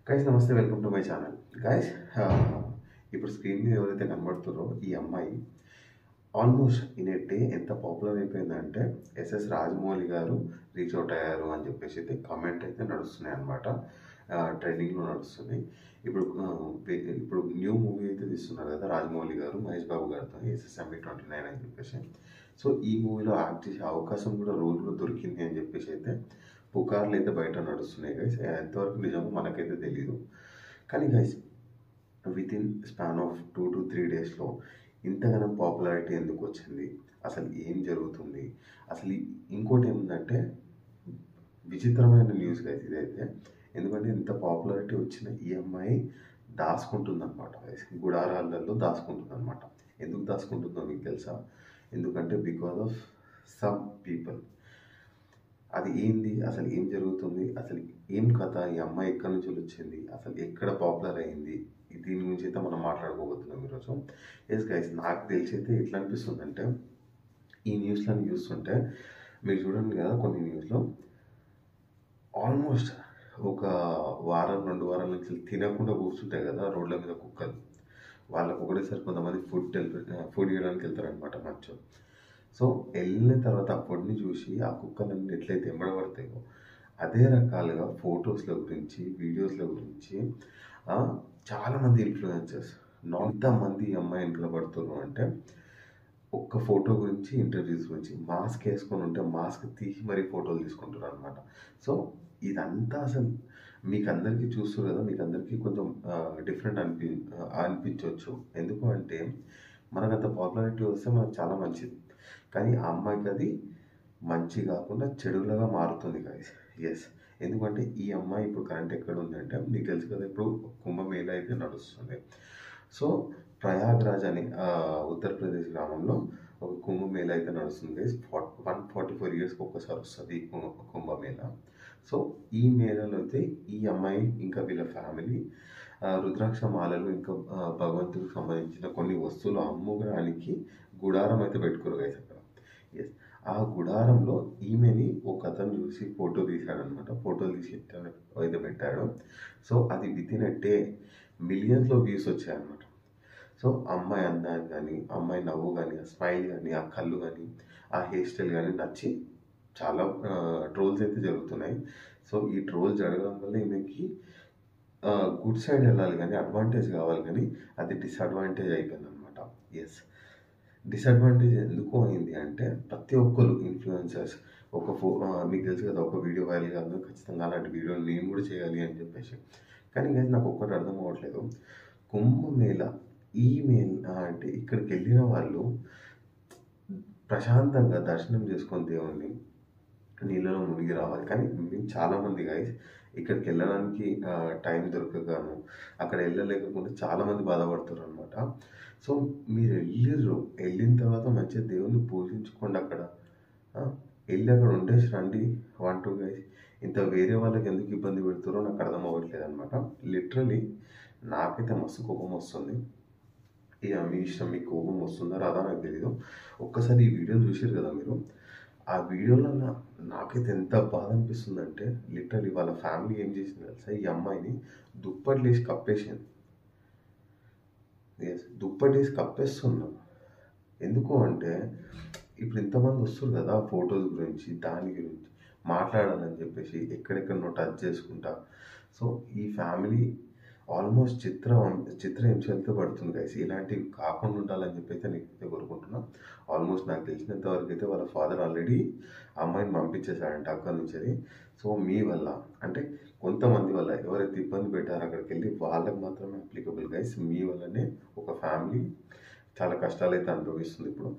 Guys నమస్తే, welcome to my channel. Guys ఇప్పుడు screen మీద ఎవరైతే కనబడుతున్నారో ఈ అమ్మాయి ఆల్మోస్ట్ ఇన్ ఏ డే ఎంత పాపులర్ అయిపోయిందంటే ఎస్ఎస్ రాజమౌళి గారు రీచ్ అవుట్ అయ్యారు అని చెప్పేసి అయితే కామెంట్ అయితే నడుస్తున్నాయి అనమాట. ట్రెండింగ్లో నడుస్తుంది. ఇప్పుడు న్యూ మూవీ అయితే తీస్తున్నారు కదా రాజమౌళి గారు మహేష్ బాబు గారితో, SSME29 అని చెప్పేసి. సో ఈ మూవీలో యాక్ట్ చేసే అవకాశం కూడా రోల్ కూడా దొరికింది అని చెప్పేసి అయితే పుకార్లు అయితే బయట నడుస్తున్నాయి గైస్. ఎంతవరకు నిజమో మనకైతే తెలీదు. కానీ guys with in span of 2 to 3 డేస్లో ఇంతగానం పాపులారిటీ ఎందుకు వచ్చింది, అసలు ఏం జరుగుతుంది, అసలు ఇంకోటి ఏముందంటే విచిత్రమైన న్యూస్ గైస్ ఇదైతే. ఎందుకంటే ఇంత పాపులారిటీ వచ్చిన ఈ అమ్మాయి దాచుకుంటుంది అనమాట గైస్, గుడారాలలో దాచుకుంటుంది అనమాట. ఎందుకు దాచుకుంటుందో మీకు తెలుసా? ఎందుకంటే బికాస్ ఆఫ్ సమ్ పీపుల్. అది ఏంది, అసలు ఏం జరుగుతుంది, అసలు ఏం కథ, ఈ అమ్మాయి ఎక్కడి నుంచి వచ్చింది, అసలు ఎక్కడ పాపులర్ అయింది, దీని గురించి అయితే మనం మాట్లాడుకోబోతున్నాం ఈరోజు. ఎస్ గైస్, నాకు తెలిసి అయితే ఎట్లా అనిపిస్తుంది అంటే ఈ న్యూస్లను చూస్తుంటే మీరు చూడండి కదా, కొన్ని న్యూస్లో ఆల్మోస్ట్ ఒక వారం 2 వారాల నుంచి తినకుండా కూర్చుంటాయి కదా రోడ్ల మీద కుక్కలు. వాళ్ళకు ఒకటేసారి కొంతమంది ఫుడ్ ఇవ్వడానికి వెళ్తారనమాట మంచం. సో వెళ్ళిన తర్వాత ఆ ఫుడ్ని చూసి ఆ కుక్కలన్నీ ఎట్లయితే ఎంబడబడతాయో అదే రకాలుగా ఫొటోస్ల గురించి, వీడియోస్ల గురించి చాలామంది ఇన్ఫ్లుయెన్సర్స్ ఎంతమంది ఈ అమ్మాయి వెనుకల పడుతున్నారు అంటే ఒక్క ఫోటో గురించి, ఇంటర్వ్యూస్ గురించి, మాస్క్ వేసుకొని ఉంటే మాస్క్ తీసి మరీ ఫోటోలు తీసుకుంటున్నారు అనమాట. సో ఇదంతా అసలు మీకు అందరికీ చూస్తారు కదా, మీకు అందరికీ కొంచెం డిఫరెంట్ అనిపించవచ్చు. ఎందుకు అంటే మనకు అంత పాపులారిటీ వస్తే మనకు చాలా మంచిది. కానీ ఆ అమ్మాయికి అది మంచి కాకుండా చెడులాగా మారుతుంది గైస్. ఎస్, ఎందుకంటే ఈ అమ్మాయి ఇప్పుడు కరెంట్ ఎక్కడ ఉంది అంటే మీకు తెలుసు కదా, ఇప్పుడు కుంభమేళ అయితే నడుస్తుంది. సో ప్రయాగ్రాజ్ అని ఉత్తరప్రదేశ్ గ్రామంలో ఒక కుంభమేళ అయితే నడుస్తుంది గైస్. 144 ఇయర్స్కి ఒక్కసారి వస్తుంది కుంభమేళ. సో ఈ మేళలో అయితే ఈ అమ్మాయి ఇంకా వీళ్ళ ఫ్యామిలీ రుద్రాక్ష మాలలు ఇంకా భగవంతుడికి సంబంధించిన కొన్ని వస్తువులు అమ్ముకోవడానికి గుడారం అయితే పెట్టుకోరు గైస్ అక్కడ. ఎస్, ఆ గుడారంలో ఈమెని ఒక అతను చూసి ఫోటో తీశాడనమాట. ఫోటోలు తీసి అయితే పెట్టాడు. సో అది విత్ ఇన్ ఎ డే మిలియన్స్లో వ్యూస్ వచ్చాయన్నమాట. సో అమ్మాయి అందాన్ని కానీ, అమ్మాయి నవ్వు కానీ, ఆ స్మైల్ కానీ, ఆ కళ్ళు కానీ, ఆ హెయిర్ స్టైల్ కానీ నచ్చి చాలా ట్రోల్స్ అయితే జరుగుతున్నాయి. సో ఈ ట్రోల్ జరగడం వల్ల ఈమెకి గుడ్ సైడ్ వెళ్ళాలి కానీ, అడ్వాంటేజ్ కావాలి కానీ అది డిసడ్వాంటేజ్ అయిపోయింది అనమాట. ఎస్, డిసడ్వాంటేజ్ ఎందుకు అయింది అంటే ప్రతి ఒక్కరు ఇన్ఫ్లుయెన్సర్స్ మీకు తెలుసు కదా, ఒక వీడియో వైరల్ కాదు ఖచ్చితంగా అలాంటి వీడియోలు నేను కూడా చేయాలి అని చెప్పేసి. కానీ నాకు ఒక్కటి అర్థం అవ్వట్లేదు, కుంభమేళ అంటే ఇక్కడికి వెళ్ళిన వాళ్ళు ప్రశాంతంగా దర్శనం చేసుకొని దేవుణ్ణి నీళ్ళలో మునిగి రావాలి. కానీ మేము చాలామంది గైస్ ఇక్కడికి వెళ్ళడానికి టైం దొరకగాను అక్కడ వెళ్ళలేకుండా చాలామంది బాధపడుతారు అనమాట. సో మీరు వెళ్ళిన తర్వాత మంచిగా దేవుణ్ణి పూజించుకోండి. అక్కడ వెళ్ళి అక్కడ ఉండేసి రండి. 1-2 గైస్, ఇంత వేరే వాళ్ళకి ఎందుకు ఇబ్బంది పెడుతారో నాకు అర్థం అవ్వట్లేదు అనమాట. లిటరలీ నాకైతే మస్తు కోపం వస్తుంది. ఇక మీ ఇష్టం, మీకు కోపం వస్తుందా రాదా నాకు తెలీదు. ఒక్కసారి ఈ వీడియోని చూసారు కదా మీరు, ఆ వీడియోలో నాకైతే ఎంత బాధ అనిపిస్తుందంటే లిటరలీ వాళ్ళ ఫ్యామిలీ ఏం చేసింది తెలుసా, ఈ అమ్మాయిని దుప్పట్లు వేసి కప్పేసింది. ఎస్, దుప్పటి వేసి కప్పేస్తున్నాం. ఎందుకు అంటే ఇప్పుడు ఇంతమంది వస్తారు కదా ఫొటోస్ గురించి, దాని గురించి మాట్లాడాలని చెప్పేసి ఎక్కడెక్కడనో టచ్ చేసుకుంటా. సో ఈ ఫ్యామిలీ ఆల్మోస్ట్ చిత్రహింసలతో పడుతుంది గైస్. ఇలాంటివి కాకుండా ఉండాలని చెప్పి అయితే నేనైతే కోరుకుంటున్నా. ఆల్మోస్ట్ నాకు తెలిసినంత వరకు అయితే వాళ్ళ ఫాదర్ ఆల్రెడీ అమ్మాయిని పంపించేశాడంట అక్కడి నుంచి. అది సో మీ వల్ల అంటే కొంతమంది వల్ల ఎవరైతే ఇబ్బంది పెట్టారో అక్కడికి వెళ్ళి వాళ్ళకి మాత్రమే అప్లికబుల్ గైస్. మీ వల్లనే ఒక ఫ్యామిలీ చాలా కష్టాలు అయితే అనుభవిస్తుంది ఇప్పుడు.